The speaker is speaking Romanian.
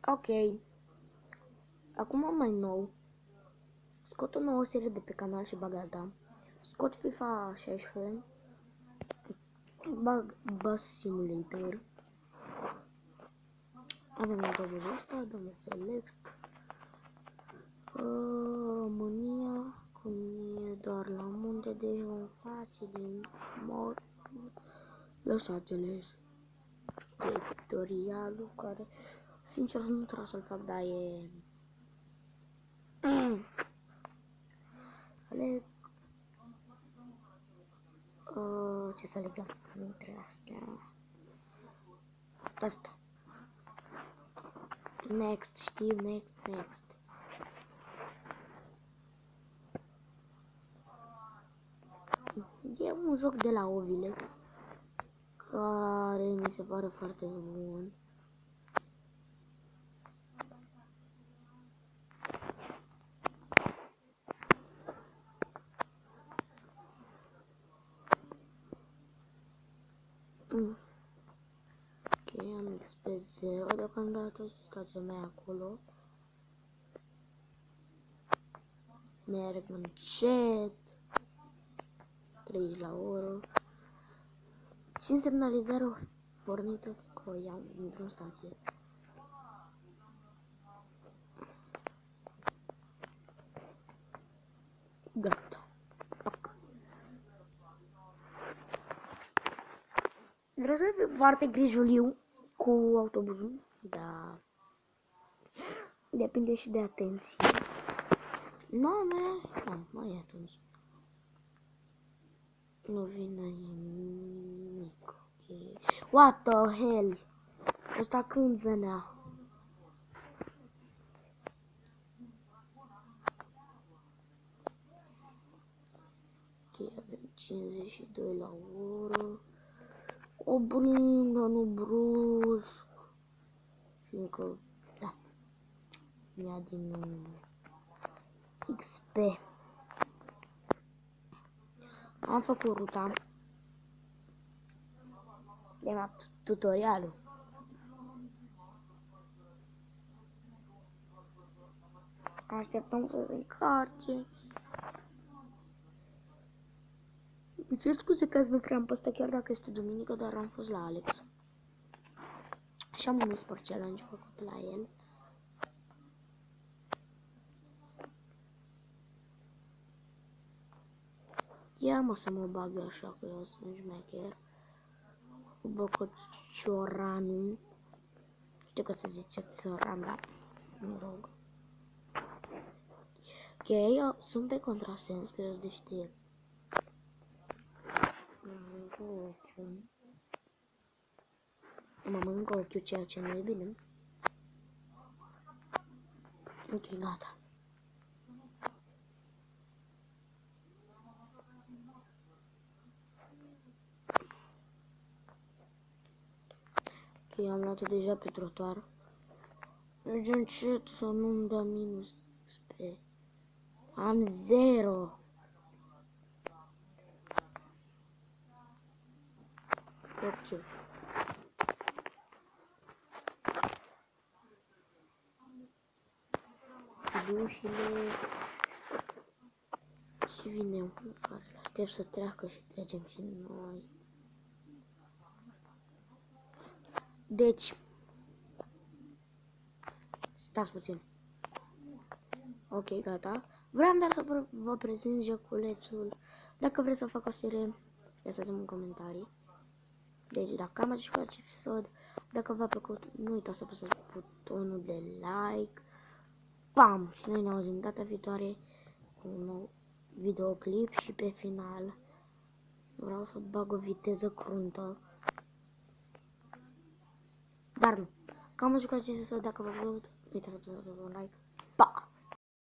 Ok. Acum mai nou. Scot o nouă serie de pe canal și bag alta. Scot FIFA 16. Bag Bus Simulator. Avem autobuzul ăsta, dăm select. România, cum e doar la munte, deci vom face din mod Los Angeles. Tutorialul care, sincer, nu trebuie să-l fac, dar e... Aleg... ce să legăm? Dintre astea... Asta. Next, știu, next. E un joc de la Ovile care mi se pare foarte bun. Ok, am XP 0 deocamdată și stația mea acolo. Merg încet. 30 la oră. Țin semnalizarea pornită că o iau într-un stație. Gata. Vreau să fiu foarte grijuliu cu autobuzul, dar depinde și de atenție. Mai e atunci. Nu vine nimic. Ok. What the hell? Ăsta când venea? Ok, avem 52 la oră. Oprim, dar nu brusc. Fiindcă, da, mi-a din XP. Am făcut ruta. De fapt, tutorialul. Așteptăm să se încarce. Îmi cer scuze că azi nu cream pe ăsta, chiar dacă este duminică, dar am fost la Alex. Și am un sport challenge făcut la el. Ia mă să mă bag eu așa, că eu sunt șmecher. Cu Băcăcioranul. Știu că să ziceți țăran, dar mă rog. Ok, eu sunt pe contrasens, că eu sunt de știe. Mă mănâncă ochiul, ceea ce nu e bine. Ok, gata. Ok, am luat-o deja pe trotuar. Merge încet să nu-mi dă minus XP. Am 0. Ok. Dușile. Și vine unul care aștept să treacă și trecem și noi. Deci. Stați puțin. Ok, gata. Vreau doar să vă prezint joculețul. Dacă vreți să fac o serie, lăsați-mi în comentarii. Deci, dacă am ajuns cu acest episod, dacă v-a plăcut, nu uitați să apăsați butonul de like. Pam! Și noi ne auzim data viitoare cu un nou videoclip și pe final vreau să bag o viteză cruntă. Dar nu. Că am ajuns cu acest episod, dacă v-a plăcut, nu uitați să apăsați butonul de like.